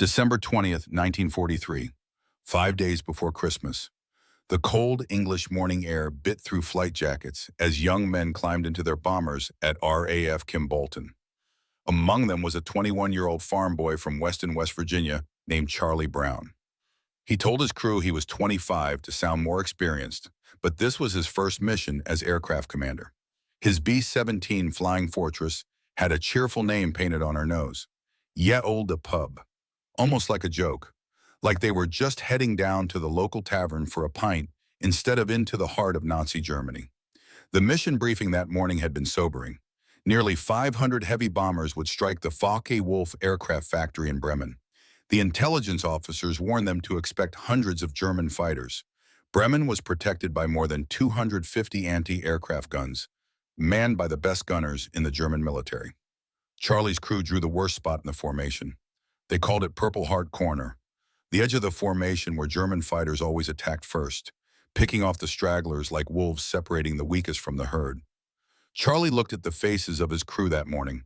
December 20th, 1943, 5 days before Christmas. The cold English morning air bit through flight jackets as young men climbed into their bombers at RAF Kimbolton. Among them was a 21-year-old farm boy from Weston, West Virginia, named Charlie Brown. He told his crew he was 25 to sound more experienced, but this was his first mission as aircraft commander. His B-17 Flying Fortress had a cheerful name painted on her nose, Ye Olde Pub, almost like a joke, like they were just heading down to the local tavern for a pint instead of into the heart of Nazi Germany. The mission briefing that morning had been sobering. Nearly 500 heavy bombers would strike the Focke-Wulf aircraft factory in Bremen. The intelligence officers warned them to expect hundreds of German fighters. Bremen was protected by more than 250 anti-aircraft guns, manned by the best gunners in the German military. Charlie's crew drew the worst spot in the formation. They called it Purple Heart Corner, the edge of the formation where German fighters always attacked first, picking off the stragglers like wolves separating the weakest from the herd. Charlie looked at the faces of his crew that morning.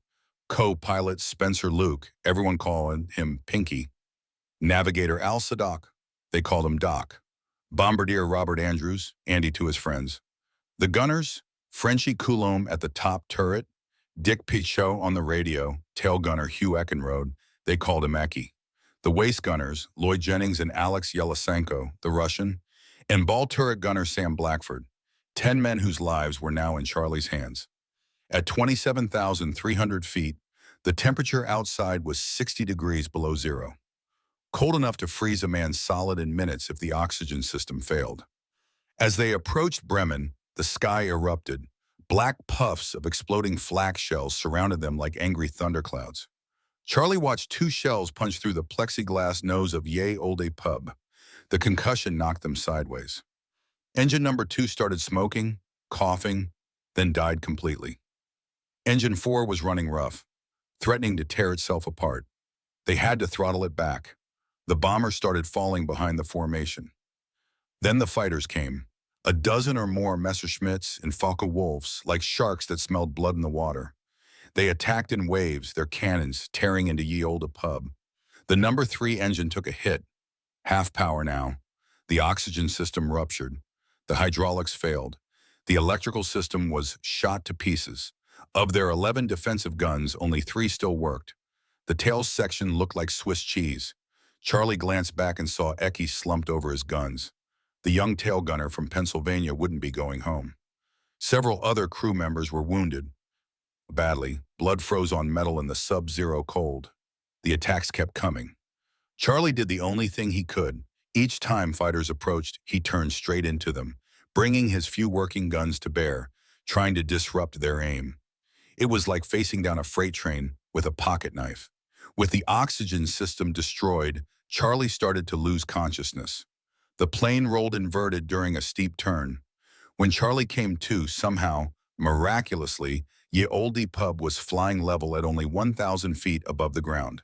Co-pilot Spencer Luke, everyone calling him Pinky. Navigator Al Sadak, they called him Doc. Bombardier Robert Andrews, Andy to his friends. The gunners, Frenchy Coulomb at the top turret, Dick Pichot on the radio, tail gunner Hugh Eckenrode, they called him Eki. The waist gunners, Lloyd Jennings and Alex Yelesenko, the Russian, and ball turret gunner Sam Blackford, 10 men whose lives were now in Charlie's hands. At 27,300 feet, the temperature outside was 60 degrees below zero, cold enough to freeze a man solid in minutes if the oxygen system failed. As they approached Bremen, the sky erupted. Black puffs of exploding flak shells surrounded them like angry thunderclouds. Charlie watched two shells punch through the plexiglass nose of Ye Olde Pub. The concussion knocked them sideways. Engine number 2 started smoking, coughing, then died completely. Engine 4 was running rough, threatening to tear itself apart. They had to throttle it back. The bomber started falling behind the formation. Then the fighters came, a dozen or more Messerschmitts and Focke-Wulfs, like sharks that smelled blood in the water. They attacked in waves, their cannons tearing into Ye Olde Pub. The number 3 engine took a hit, half power now. The oxygen system ruptured. The hydraulics failed. The electrical system was shot to pieces. Of their 11 defensive guns, only 3 still worked. The tail section looked like Swiss cheese. Charlie glanced back and saw Eki slumped over his guns. The young tail gunner from Pennsylvania wouldn't be going home. Several other crew members were wounded badly. Blood froze on metal in the sub-zero cold. The attacks kept coming. Charlie did the only thing he could. Each time fighters approached, he turned straight into them, bringing his few working guns to bear, trying to disrupt their aim. It was like facing down a freight train with a pocket knife. With the oxygen system destroyed, Charlie started to lose consciousness. The plane rolled inverted during a steep turn. When Charlie came to, somehow, miraculously, Ye Olde Pub was flying level at only 1,000 feet above the ground.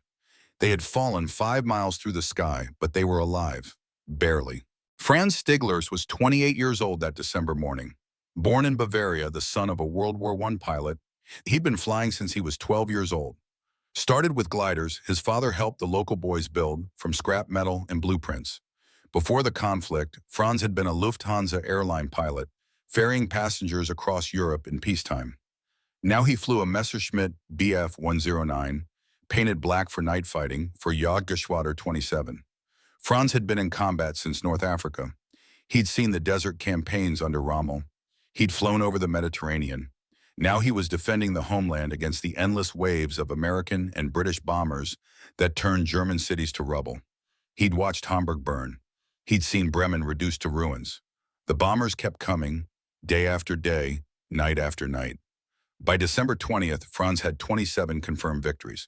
They had fallen 5 miles through the sky, but they were alive. Barely. Franz Stiglers was 28 years old that December morning. Born in Bavaria, the son of a World War I pilot, he'd been flying since he was 12 years old. Started with gliders, his father helped the local boys build from scrap metal and blueprints. Before the conflict, Franz had been a Lufthansa airline pilot, ferrying passengers across Europe in peacetime. Now he flew a Messerschmitt Bf 109, painted black for night fighting, for Jagdgeschwader 27. Franz had been in combat since North Africa. He'd seen the desert campaigns under Rommel. He'd flown over the Mediterranean. Now he was defending the homeland against the endless waves of American and British bombers that turned German cities to rubble. He'd watched Hamburg burn. He'd seen Bremen reduced to ruins. The bombers kept coming, day after day, night after night. By December 20th, Franz had 27 confirmed victories.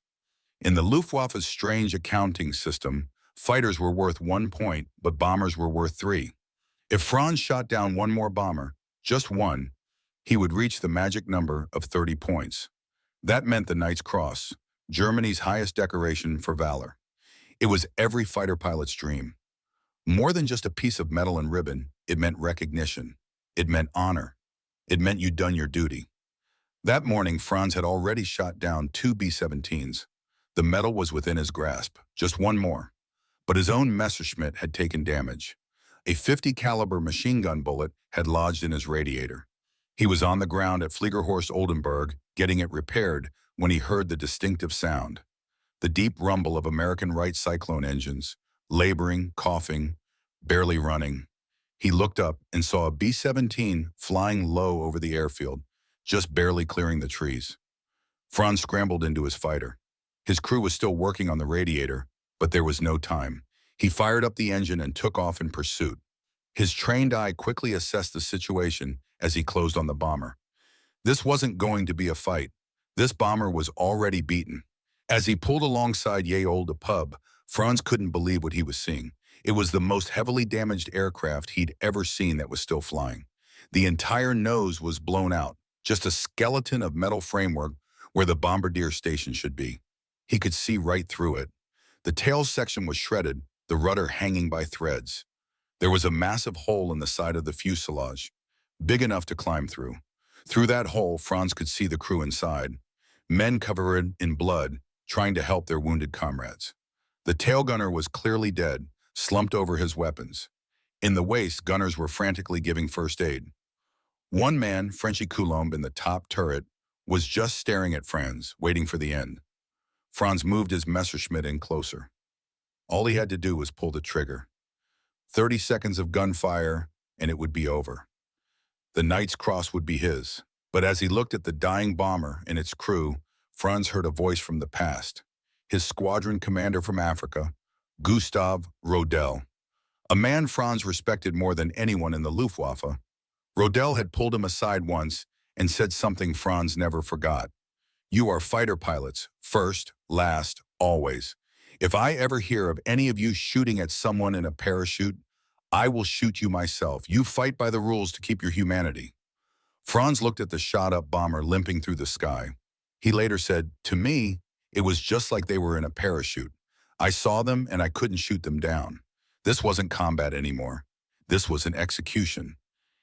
In the Luftwaffe's strange accounting system, fighters were worth 1 point, but bombers were worth 3. If Franz shot down one more bomber, just one, he would reach the magic number of 30 points. That meant the Knight's Cross, Germany's highest decoration for valor. It was every fighter pilot's dream. More than just a piece of metal and ribbon, it meant recognition. It meant honor. It meant you'd done your duty. That morning, Franz had already shot down 2 B-17s. The metal was within his grasp, just one more. But his own Messerschmitt had taken damage. A 50 caliber machine gun bullet had lodged in his radiator. He was on the ground at Fliegerhorst Oldenburg, getting it repaired, when he heard the distinctive sound. The deep rumble of American Wright Cyclone engines, laboring, coughing, barely running. He looked up and saw a B-17 flying low over the airfield, just barely clearing the trees. Franz scrambled into his fighter. His crew was still working on the radiator, but there was no time. He fired up the engine and took off in pursuit. His trained eye quickly assessed the situation as he closed on the bomber. This wasn't going to be a fight. This bomber was already beaten. As he pulled alongside Ye Olde Pub, Franz couldn't believe what he was seeing. It was the most heavily damaged aircraft he'd ever seen that was still flying. The entire nose was blown out, just a skeleton of metal framework where the bombardier station should be. He could see right through it. The tail section was shredded, the rudder hanging by threads. There was a massive hole in the side of the fuselage, big enough to climb through. Through that hole, Franz could see the crew inside, men covered in blood, trying to help their wounded comrades. The tail gunner was clearly dead, slumped over his weapons. In the waist, gunners were frantically giving first aid. One man, Frenchy Coulomb, in the top turret, was just staring at Franz, waiting for the end. Franz moved his Messerschmitt in closer. All he had to do was pull the trigger. 30 seconds of gunfire, and it would be over. The Knight's Cross would be his. But as he looked at the dying bomber and its crew, Franz heard a voice from the past. His squadron commander from Africa, Gustav Rodel. A man Franz respected more than anyone in the Luftwaffe. Rodel had pulled him aside once and said something Franz never forgot. "You are fighter pilots, first, last, always. If I ever hear of any of you shooting at someone in a parachute, I will shoot you myself. You fight by the rules to keep your humanity." Franz looked at the shot-up bomber limping through the sky. He later said, "To me, it was just like they were in a parachute. I saw them and I couldn't shoot them down. This wasn't combat anymore. This was an execution."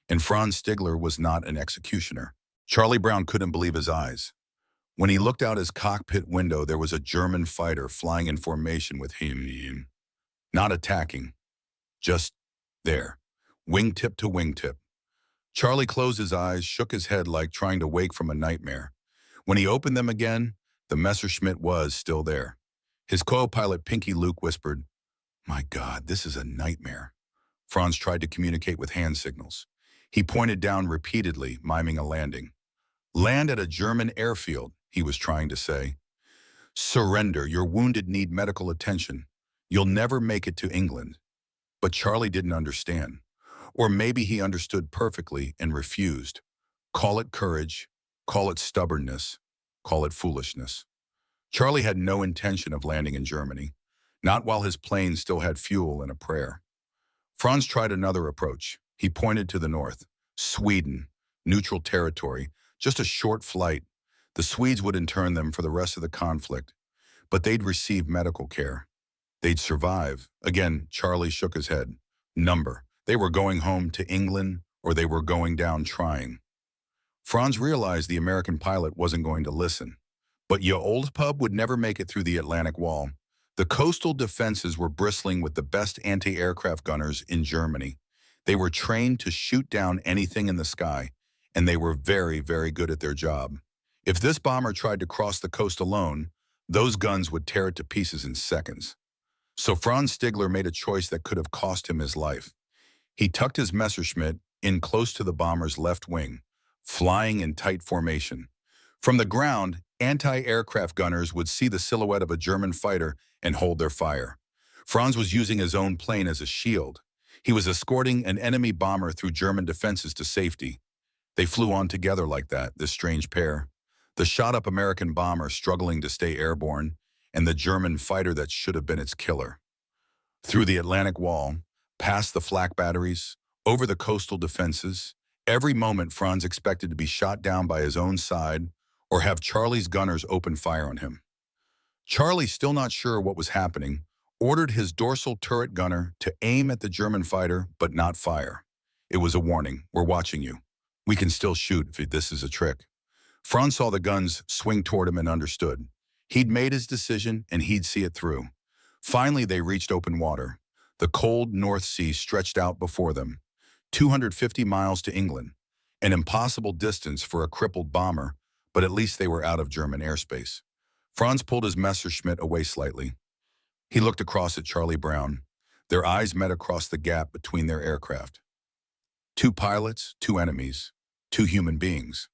And Franz Stigler was not an executioner. Charlie Brown couldn't believe his eyes. When he looked out his cockpit window, there was a German fighter flying in formation with him. Not attacking, just there, wingtip to wingtip. Charlie closed his eyes, shook his head like trying to wake from a nightmare. When he opened them again, the Messerschmitt was still there. His co-pilot Pinky Luke whispered, "My God, this is a nightmare." Franz tried to communicate with hand signals. He pointed down repeatedly, miming a landing. "Land at a German airfield," he was trying to say. "Surrender, your wounded need medical attention. You'll never make it to England." But Charlie didn't understand. Or maybe he understood perfectly and refused. Call it courage, call it stubbornness, call it foolishness. Charlie had no intention of landing in Germany, not while his plane still had fuel and a prayer. Franz tried another approach. He pointed to the north. Sweden, neutral territory, just a short flight. The Swedes would intern them for the rest of the conflict, but they'd receive medical care. They'd survive. Again, Charlie shook his head. Number. They were going home to England, or they were going down trying. Franz realized the American pilot wasn't going to listen. But Ye Olde Pub would never make it through the Atlantic Wall. The coastal defenses were bristling with the best anti-aircraft gunners in Germany. They were trained to shoot down anything in the sky, and they were very, very good at their job. If this bomber tried to cross the coast alone, those guns would tear it to pieces in seconds. So Franz Stigler made a choice that could have cost him his life. He tucked his Messerschmitt in close to the bomber's left wing, flying in tight formation. From the ground, anti-aircraft gunners would see the silhouette of a German fighter and hold their fire. Franz was using his own plane as a shield. He was escorting an enemy bomber through German defenses to safety. They flew on together like that, this strange pair. The shot-up American bomber struggling to stay airborne, and the German fighter that should have been its killer. Through the Atlantic Wall, past the flak batteries, over the coastal defenses, every moment Franz expected to be shot down by his own side or have Charlie's gunners open fire on him. Charlie, still not sure what was happening, ordered his dorsal turret gunner to aim at the German fighter but not fire. It was a warning. "We're watching you. We can still shoot if this is a trick." Franz saw the guns swing toward him and understood. He'd made his decision and he'd see it through. Finally, they reached open water. The cold North Sea stretched out before them, 250 miles to England, an impossible distance for a crippled bomber, but at least they were out of German airspace. Franz pulled his Messerschmitt away slightly. He looked across at Charlie Brown. Their eyes met across the gap between their aircraft. Two pilots, two enemies, two human beings.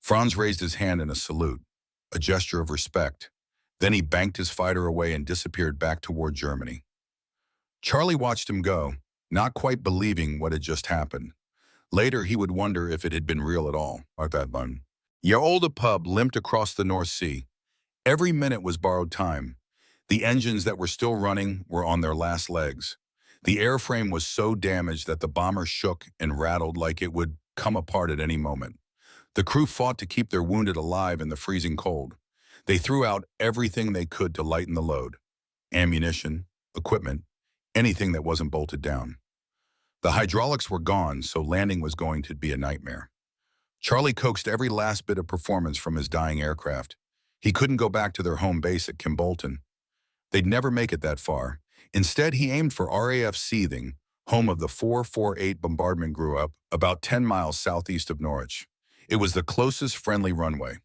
Franz raised his hand in a salute, a gesture of respect. Then he banked his fighter away and disappeared back toward Germany. Charlie watched him go, not quite believing what had just happened. Later, he would wonder if it had been real at all. Your old pub limped across the North Sea. Every minute was borrowed time. The engines that were still running were on their last legs. The airframe was so damaged that the bomber shook and rattled like it would come apart at any moment. The crew fought to keep their wounded alive in the freezing cold. They threw out everything they could to lighten the load. Ammunition, equipment, anything that wasn't bolted down. The hydraulics were gone, so landing was going to be a nightmare. Charlie coaxed every last bit of performance from his dying aircraft. He couldn't go back to their home base at Kimbolton. They'd never make it that far. Instead, he aimed for RAF Seething, home of the 448 bombardment grew up, about 10 miles southeast of Norwich. It was the closest friendly runway.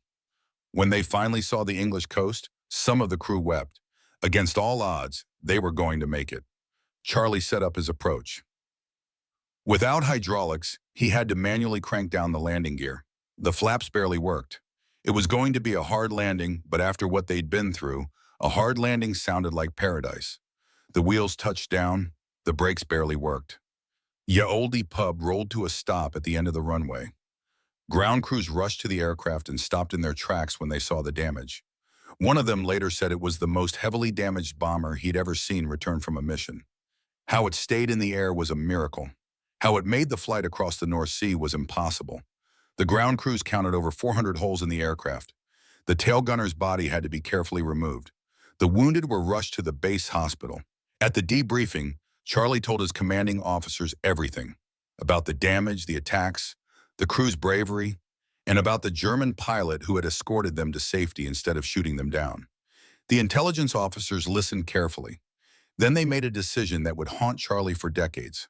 When they finally saw the English coast, some of the crew wept. Against all odds, they were going to make it. Charlie set up his approach. Without hydraulics, he had to manually crank down the landing gear. The flaps barely worked. It was going to be a hard landing, but after what they'd been through, a hard landing sounded like paradise. The wheels touched down, the brakes barely worked. Ye Olde pub rolled to a stop at the end of the runway. Ground crews rushed to the aircraft and stopped in their tracks when they saw the damage. One of them later said it was the most heavily damaged bomber he'd ever seen return from a mission. How it stayed in the air was a miracle. How it made the flight across the North Sea was impossible. The ground crews counted over 400 holes in the aircraft. The tail gunner's body had to be carefully removed. The wounded were rushed to the base hospital. At the debriefing, Charlie told his commanding officers everything about the damage, the attacks, the crew's bravery, and about the German pilot who had escorted them to safety instead of shooting them down. The intelligence officers listened carefully. Then they made a decision that would haunt Charlie for decades.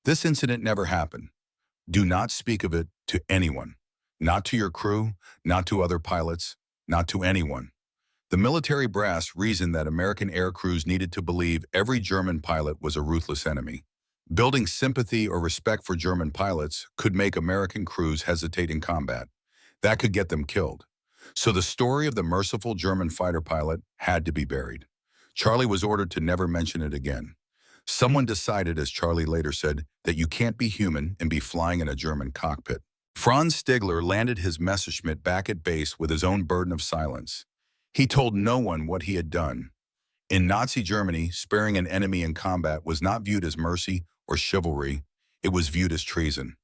This incident never happened. Do not speak of it to anyone. Not to your crew, not to other pilots, not to anyone. The military brass reasoned that American air crews needed to believe every German pilot was a ruthless enemy. Building sympathy or respect for German pilots could make American crews hesitate in combat. That could get them killed. So the story of the merciful German fighter pilot had to be buried. Charlie was ordered to never mention it again. Someone decided, as Charlie later said, that you can't be human and be flying in a German cockpit. Franz Stigler landed his Messerschmitt back at base with his own burden of silence. He told no one what he had done. In Nazi Germany, sparing an enemy in combat was not viewed as mercy or chivalry. It was viewed as treason.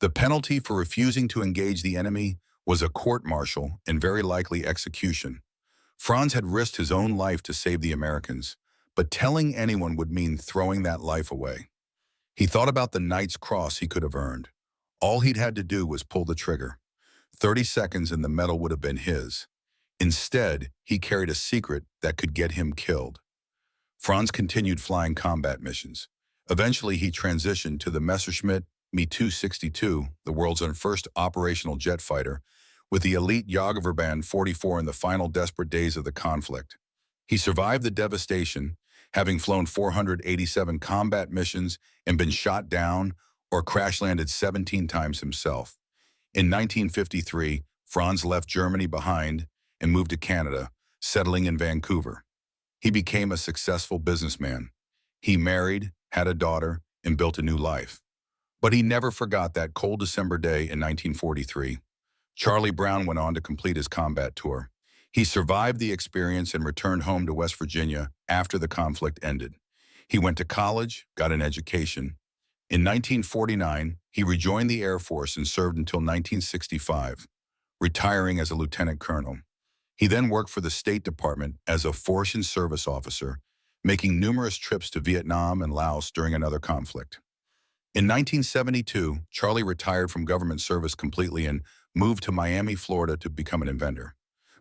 The penalty for refusing to engage the enemy was a court-martial and very likely execution. Franz had risked his own life to save the Americans, but telling anyone would mean throwing that life away. He thought about the Knight's Cross he could have earned. All he'd had to do was pull the trigger. 30 seconds and the medal would have been his. Instead, he carried a secret that could get him killed. Franz continued flying combat missions. Eventually, he transitioned to the Messerschmitt Me-262, the world's first operational jet fighter, with the elite Jagerverband 44 in the final desperate days of the conflict. He survived the devastation, having flown 487 combat missions and been shot down or crash-landed 17 times himself. In 1953, Franz left Germany behind and moved to Canada, settling in Vancouver. He became a successful businessman. He married, had a daughter, and built a new life. But he never forgot that cold December day in 1943. Charlie Brown went on to complete his combat tour. He survived the experience and returned home to West Virginia after the conflict ended. He went to college, got an education. In 1949, he rejoined the Air Force and served until 1965, retiring as a lieutenant colonel. He then worked for the State Department as a force service officer, making numerous trips to Vietnam and Laos during another conflict. In 1972, Charlie retired from government service completely and moved to Miami, Florida to become an inventor.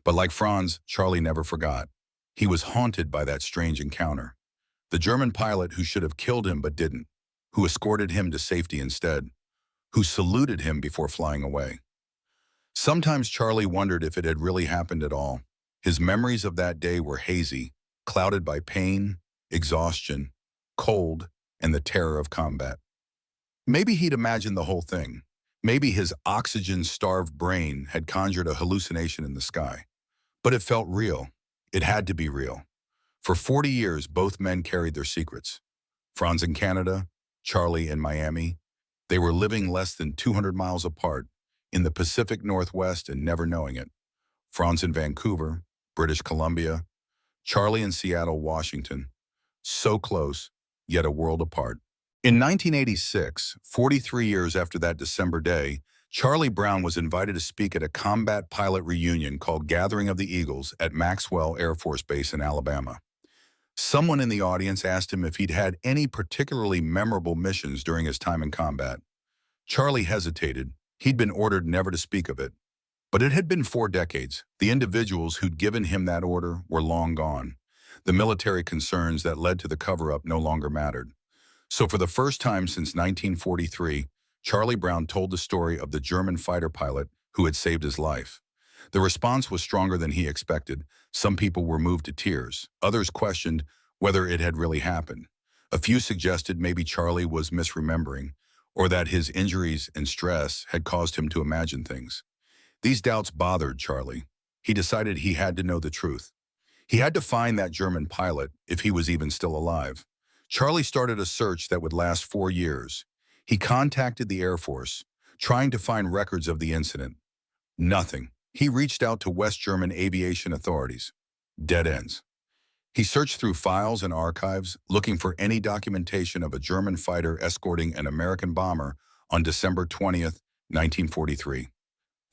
But like Franz, Charlie never forgot. He was haunted by that strange encounter. The German pilot who should have killed him but didn't, who escorted him to safety instead, who saluted him before flying away. Sometimes Charlie wondered if it had really happened at all. His memories of that day were hazy, clouded by pain, exhaustion, cold, and the terror of combat. Maybe he'd imagined the whole thing. Maybe his oxygen-starved brain had conjured a hallucination in the sky. But it felt real. It had to be real. For 40 years, both men carried their secrets. Franz in Canada, Charlie in Miami. They were living less than 200 miles apart, in the Pacific Northwest and never knowing it. Franz in Vancouver, British Columbia. Charlie in Seattle, Washington. So close, yet a world apart. In 1986, 43 years after that December day, Charlie Brown was invited to speak at a combat pilot reunion called Gathering of the Eagles at Maxwell Air Force Base in Alabama. Someone in the audience asked him if he'd had any particularly memorable missions during his time in combat. Charlie hesitated. He'd been ordered never to speak of it. But it had been 4 decades. The individuals who'd given him that order were long gone. The military concerns that led to the cover-up no longer mattered. So for the first time since 1943, Charlie Brown told the story of the German fighter pilot who had saved his life. The response was stronger than he expected. Some people were moved to tears. Others questioned whether it had really happened. A few suggested maybe Charlie was misremembering, or that his injuries and stress had caused him to imagine things. These doubts bothered Charlie. He decided he had to know the truth. He had to find that German pilot, if he was even still alive. Charlie started a search that would last 4 years. He contacted the Air Force, trying to find records of the incident. Nothing. He reached out to West German aviation authorities. Dead ends. He searched through files and archives, looking for any documentation of a German fighter escorting an American bomber on December 20th, 1943.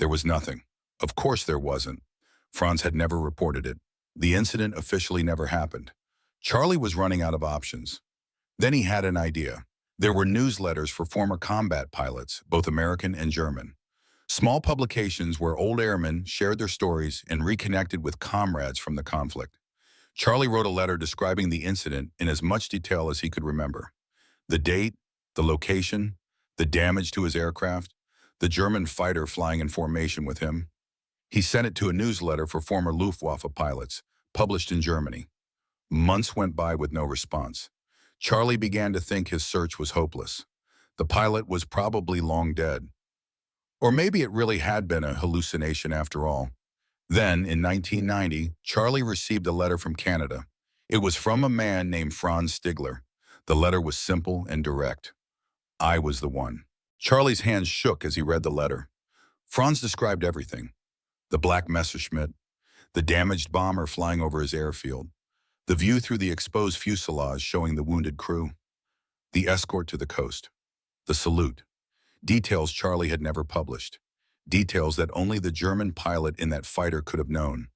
There was nothing. Of course there wasn't. Franz had never reported it. The incident officially never happened. Charlie was running out of options. Then he had an idea. There were newsletters for former combat pilots, both American and German. Small publications where old airmen shared their stories and reconnected with comrades from the conflict. Charlie wrote a letter describing the incident in as much detail as he could remember. The date, the location, the damage to his aircraft, the German fighter flying in formation with him. He sent it to a newsletter for former Luftwaffe pilots, published in Germany. Months went by with no response. Charlie began to think his search was hopeless. The pilot was probably long dead. Or maybe it really had been a hallucination after all. Then, in 1990, Charlie received a letter from Canada. It was from a man named Franz Stigler. The letter was simple and direct. I was the one. Charlie's hands shook as he read the letter. Franz described everything. The black Messerschmitt, the damaged bomber flying over his airfield, the view through the exposed fuselage showing the wounded crew, the escort to the coast, the salute. Details Charlie had never published. Details that only the German pilot in that fighter could have known.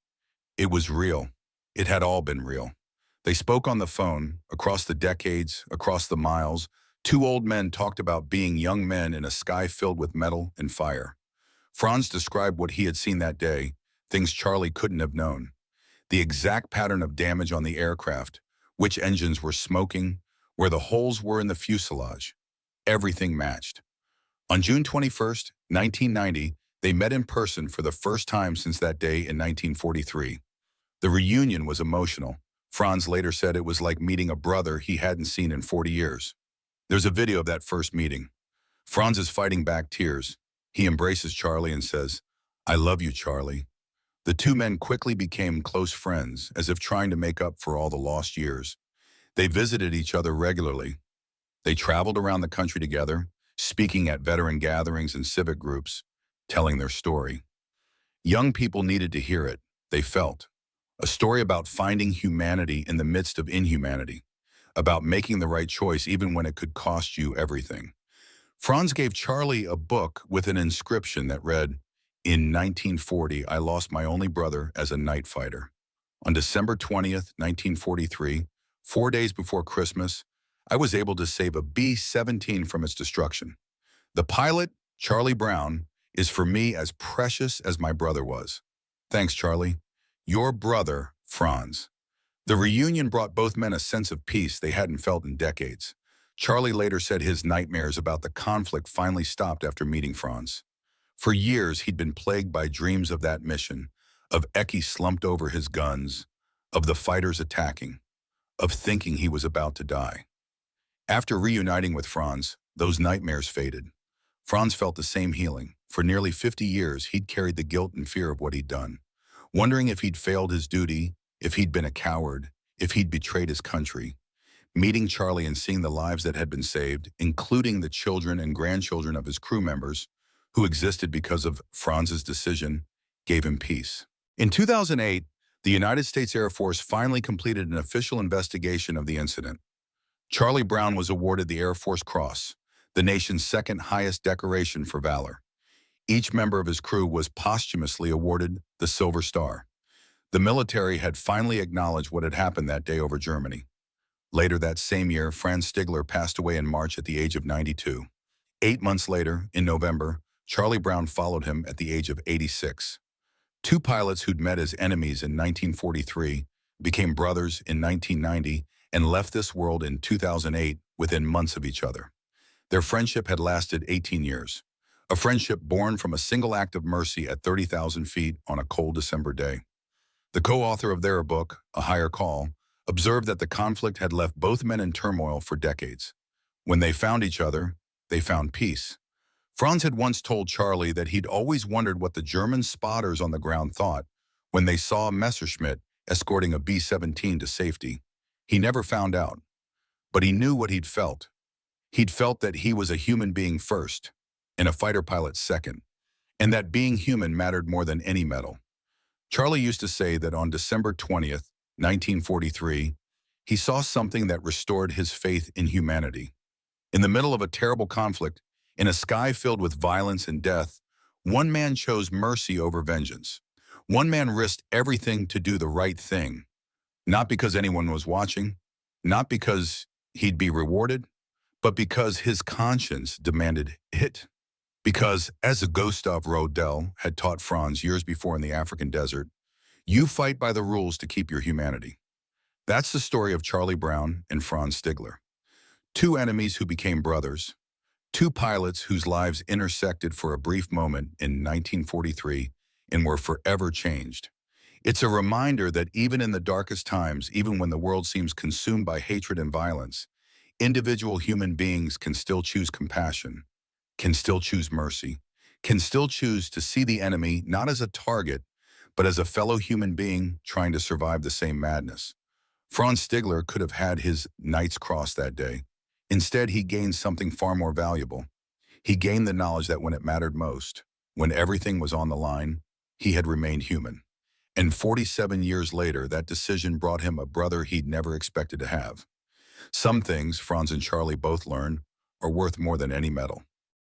It was real. It had all been real. They spoke on the phone, across the decades, across the miles. 2 old men talked about being young men in a sky filled with metal and fire. Franz described what he had seen that day, things Charlie couldn't have known. The exact pattern of damage on the aircraft, which engines were smoking, where the holes were in the fuselage. Everything matched. On June 21st, 1990, they met in person for the first time since that day in 1943. The reunion was emotional. Franz later said it was like meeting a brother he hadn't seen in 40 years. There's a video of that first meeting. Franz is fighting back tears. He embraces Charlie and says, "I love you, Charlie." The 2 men quickly became close friends, as if trying to make up for all the lost years. They visited each other regularly. They traveled around the country together, speaking at veteran gatherings and civic groups, telling their story. Young people needed to hear it, they felt. A story about finding humanity in the midst of inhumanity, about making the right choice even when it could cost you everything. Franz gave Charlie a book with an inscription that read, "In 1940, I lost my only brother as a night fighter. On December 20th, 1943, 4 days before Christmas, I was able to save a B-17 from its destruction. The pilot, Charlie Brown, is for me as precious as my brother was. Thanks, Charlie. Your brother, Franz. The reunion brought both men a sense of peace they hadn't felt in decades. Charlie later said his nightmares about the conflict finally stopped after meeting Franz. For years, he'd been plagued by dreams of that mission, of Ecke slumped over his guns, of the fighters attacking, of thinking he was about to die. After reuniting with Franz, those nightmares faded. Franz felt the same healing. For nearly 50 years, he'd carried the guilt and fear of what he'd done, wondering if he'd failed his duty, if he'd been a coward, if he'd betrayed his country. Meeting Charlie and seeing the lives that had been saved, including the children and grandchildren of his crew members, who existed because of Franz's decision, gave him peace. In 2008, the United States Air Force finally completed an official investigation of the incident. Charlie Brown was awarded the Air Force Cross, the nation's second highest decoration for valor. Each member of his crew was posthumously awarded the Silver Star. The military had finally acknowledged what had happened that day over Germany. Later that same year, Franz Stigler passed away in March at the age of 92. 8 months later, in November, Charlie Brown followed him at the age of 86. Two pilots who'd met as enemies in 1943 became brothers in 1990 and left this world in 2008 within months of each other. Their friendship had lasted 18 years, a friendship born from a single act of mercy at 30,000 feet on a cold December day. The co-author of their book, A Higher Call, observed that the conflict had left both men in turmoil for decades. When they found each other, they found peace. Franz had once told Charlie that he'd always wondered what the German spotters on the ground thought when they saw Messerschmitt escorting a B-17 to safety. He never found out, but he knew what he'd felt. He'd felt that he was a human being first, and a fighter pilot second, and that being human mattered more than any medal. Charlie used to say that on December 20th, 1943, he saw something that restored his faith in humanity. In the middle of a terrible conflict, in a sky filled with violence and death, one man chose mercy over vengeance. One man risked everything to do the right thing, not because anyone was watching, not because he'd be rewarded, but because his conscience demanded it. Because, as Gustav Rodel had taught Franz years before in the African desert, you fight by the rules to keep your humanity. That's the story of Charlie Brown and Franz Stigler. Two enemies who became brothers, two pilots whose lives intersected for a brief moment in 1943 and were forever changed. It's a reminder that even in the darkest times, even when the world seems consumed by hatred and violence, individual human beings can still choose compassion, can still choose mercy, can still choose to see the enemy not as a target, but as a fellow human being trying to survive the same madness. Franz Stigler could have had his Knight's Cross that day. Instead, he gained something far more valuable. He gained the knowledge that when it mattered most, when everything was on the line, he had remained human. And 47 years later, that decision brought him a brother he'd never expected to have. Some things, Franz and Charlie both learned, are worth more than any medal.